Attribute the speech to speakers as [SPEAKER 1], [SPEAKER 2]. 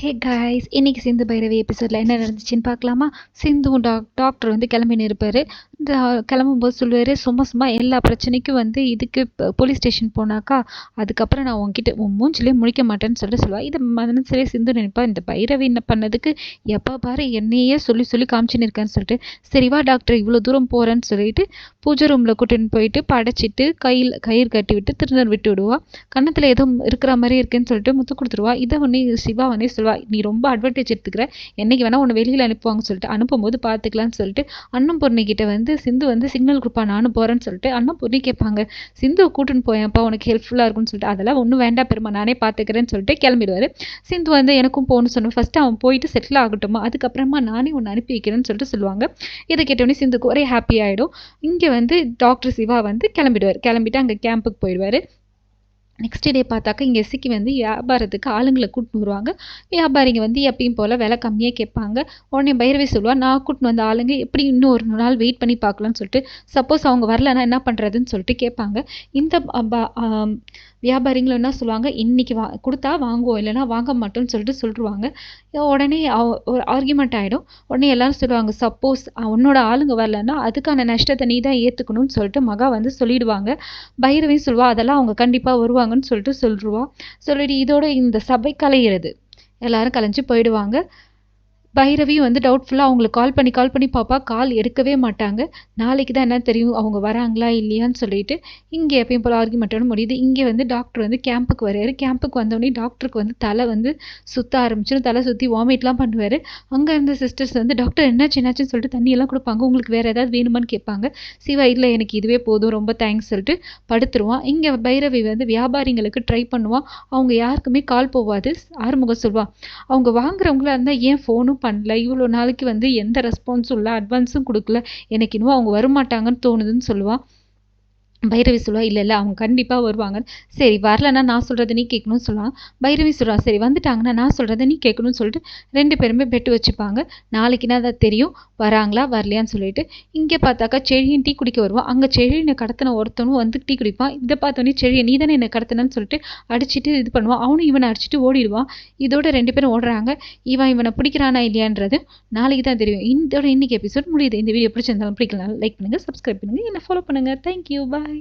[SPEAKER 1] Hey guys, இன்னைக்கு சிந்து பைரவி எபிசோடில் என்ன நடந்துச்சுன்னு பார்க்கலாமா? சிந்துவும் டாக்டர் வந்து கிளம்பின்னு இருப்பார். இந்த கிளம்பும்போது சொல்லுவார், சும்மா எல்லா பிரச்சனைக்கும் வந்து இதுக்கு போலீஸ் ஸ்டேஷன் போனாக்கா அதுக்கப்புறம் நான் உங்ககிட்ட உன் மூஞ்சிலே முழிக்க மாட்டேன்னு சொல்லுவாள். இதை மனசுலேயே சிந்து நினைப்பா, இந்த பைரவி என்ன பண்ணதுக்கு எப்போ பாரு என்னையே சொல்லி காமிச்சின்னு இருக்கேன்னு சொல்லிட்டு, சரிவா டாக்டர் இவ்வளோ தூரம் போகிறேன்னு சொல்லிட்டு பூஜை ரூமில் கூட்டின்னு போயிட்டு படைச்சிட்டு கயிறு கட்டி விட்டு திருநர் விட்டு விடுவா. கன்னத்தில் எதுவும் இருக்கிற மாதிரி இருக்குன்னு சொல்லிட்டு முத்து கொடுத்துருவா. இதை உடனே சிவா வந்து சொல்வா, நீ ரொம்ப அட்வான்டேஜ் எடுத்துக்கிற, என்னைக்கு வேணா உன்னை வெளியில் அனுப்புவாங்க சொல்லிட்டு, அனுப்பும்போது பார்த்துக்கலான்னு சொல்லிட்டு அன்னம்பூர்ணி கிட்ட வந்து சிந்து வந்து சிக்னல் கொடுப்பா, நானும் போகிறேன்னு சொல்லிட்டு. அன்னம்பூர்ணி கேட்பாங்க, சிந்துவை கூட்டுன்னு போயேன்ப்பா உனக்கு ஹெல்ப்ஃபுல்லாக இருக்கும்னு சொல்லிட்டு. அதெல்லாம் ஒன்றும் வேண்டாம் பெருமா, நானே பார்த்துக்கிறேன்னு சொல்லிட்டு கிளம்பிடுவார். சிந்து வந்து எனக்கும் போகணும்னு சொன்னேன், ஃபஸ்ட்டு அவன் போயிட்டு செட்டில் ஆகட்டுமா, அதுக்கப்புறமா நானே உன்னை அனுப்பி வைக்கிறேன்னு சொல்லிட்டு சொல்லுவாங்க. இதை கேட்டோடனே சிந்துக்கு ஒரே ஹாப்பி ஆகிடும். இங்கே வந்து டாக்டர் சிவா வந்து கிளம்பிட்டு அங்கே கேம்புக்கு போயிடுவார். நெக்ஸ்ட் டே பார்த்தாக்கா இங்கே எஸ்சிக்கு வந்து வியாபாரத்துக்கு ஆளுங்களை கூட்டின்னு வருவாங்க. வியாபாரிங்க வந்து எப்பயும் போல் விலை கம்மியாக கேட்பாங்க. உடனே பைரவி சொல்லுவாள், நான் கூட்டின்னு வந்த ஆளுங்க எப்படி இன்னும் ஒரு நாள் வெயிட் பண்ணி பார்க்கலான்னு சொல்லிட்டு, சப்போஸ் அவங்க வரலன்னா என்ன பண்ணுறதுன்னு சொல்லிட்டு கேட்பாங்க. இந்த வியாபாரிங்களும் என்ன சொல்லுவாங்க, இன்றைக்கி கொடுத்தா வாங்குவோம், இல்லைனா வாங்க மாட்டோம்னு சொல்லிட்டு சொல்லிடுவாங்க. உடனே ஒரு ஆர்கியூமெண்ட் ஆகிடும். உடனே எல்லோரும் சொல்லுவாங்க, சப்போஸ் உன்னோட ஆளுங்க வரலன்னா அதுக்கான நஷ்டத்தை நீ தான் ஏற்றுக்கணும்னு சொல்லிட்டு மகா வந்து சொல்லிடுவாங்க. பைரவியும் சொல்லுவா, அதெல்லாம் அவங்க கண்டிப்பாக வருவாங்கன்னு சொல்லிட்டு சொல்லிடுவா. சொல்லிட்டு இதோட இந்த சபை கலையிறது, எல்லாரும் கலைஞ்சு போயிடுவாங்க. பைரவியும் வந்து டவுட்ஃபுல்லாக அவங்களுக்கு கால் பண்ணி பார்ப்பா, கால் எடுக்கவே மாட்டாங்க. நாளைக்கு தான் என்ன தெரியும் அவங்க வராங்களா இல்லையான்னு சொல்லிட்டு. இங்கே எப்பயும் போல் ஆர்கியூமெண்ட்டோட முடியுது. இங்கே வந்து டாக்டர் வந்து கேம்புக்கு வர்றாரு. கேம்புக்கு வந்தோடனே டாக்டருக்கு வந்து தலை வந்து சுற்ற ஆரம்பிச்சிடும். தலை சுற்றி வாமிட்லாம் பண்ணுவார். அங்கே இருந்த சிஸ்டர்ஸ் வந்து டாக்டர் என்னாச்சுன்னு சொல்லிட்டு தண்ணியெல்லாம் கொடுப்பாங்க. உங்களுக்கு வேறு ஏதாவது வேணுமான்னு கேட்பாங்க. சிவா இல்லை எனக்கு இதுவே போதும் ரொம்ப தேங்க்ஸ் சொல்லிட்டு படுத்துருவான். இங்கே பைரவி வந்து வியாபாரிங்களுக்கு ட்ரை பண்ணுவான். அவங்க யாருக்குமே கால் போவாது. ஆறுமுகம் சொல்லுவான், அவங்க வாங்குறவங்களா இருந்தால் ஏன் ஃபோனும் பண்ணல, இவ்வளோ நாளைக்கு வந்து எந்த ரெஸ்பான்ஸும் இல்லை, அட்வான்ஸும் கொடுக்கல, எனக்கு இன்னும் அவங்க வரமாட்டாங்கன்னு தோணுதுன்னு சொல்லுவான். பைரவி சொல்லுவா, இல்லை அவங்க கண்டிப்பாக வருவாங்க. சரி வரலன்னா நான் சொல்கிறத நீ கேட்கணும்னு சொல்லுவான். பைரவி சொல்லுவா, சரி வந்துட்டாங்கன்னா நான் சொல்கிறத நீ கேட்கணும்னு சொல்லிட்டு 2 பேருமே பெட்டு வச்சுப்பாங்க. நாளைக்குன்னா தான் தெரியும் வராங்களா வரலையான்னு சொல்லிட்டு. இங்கே பார்த்தாக்கா செழியன் டீ குடிக்க வருவான். அங்கே செழியனை கடத்தின ஒருத்தனும் வந்து டீ குடிப்பான். இதை பார்த்தோன்னே செழியன் நீ தானே என்னை கடத்தினன்னு சொல்லிட்டு அடிச்சுட்டு இது பண்ணுவான். அவனும் இவனை அடிச்சுட்டு ஓடிடுவான். இதோட 2 பேரும் ஓடுறாங்க. இவனை பிடிக்கிறானா இல்லையான்றது நாளைக்கு தான் தெரியும். இதோட இன்னைக்கு எபிசோட் முடியுது. இந்த வீடியோ பிடிச்சிருந்தாலும் பிடிக்கலாம் லைக் பண்ணுங்கள், சப்ஸ்கிரைப் பண்ணுங்கள், என்னை ஃபாலோ பண்ணுங்கள். தேங்க்யூ, பாய்.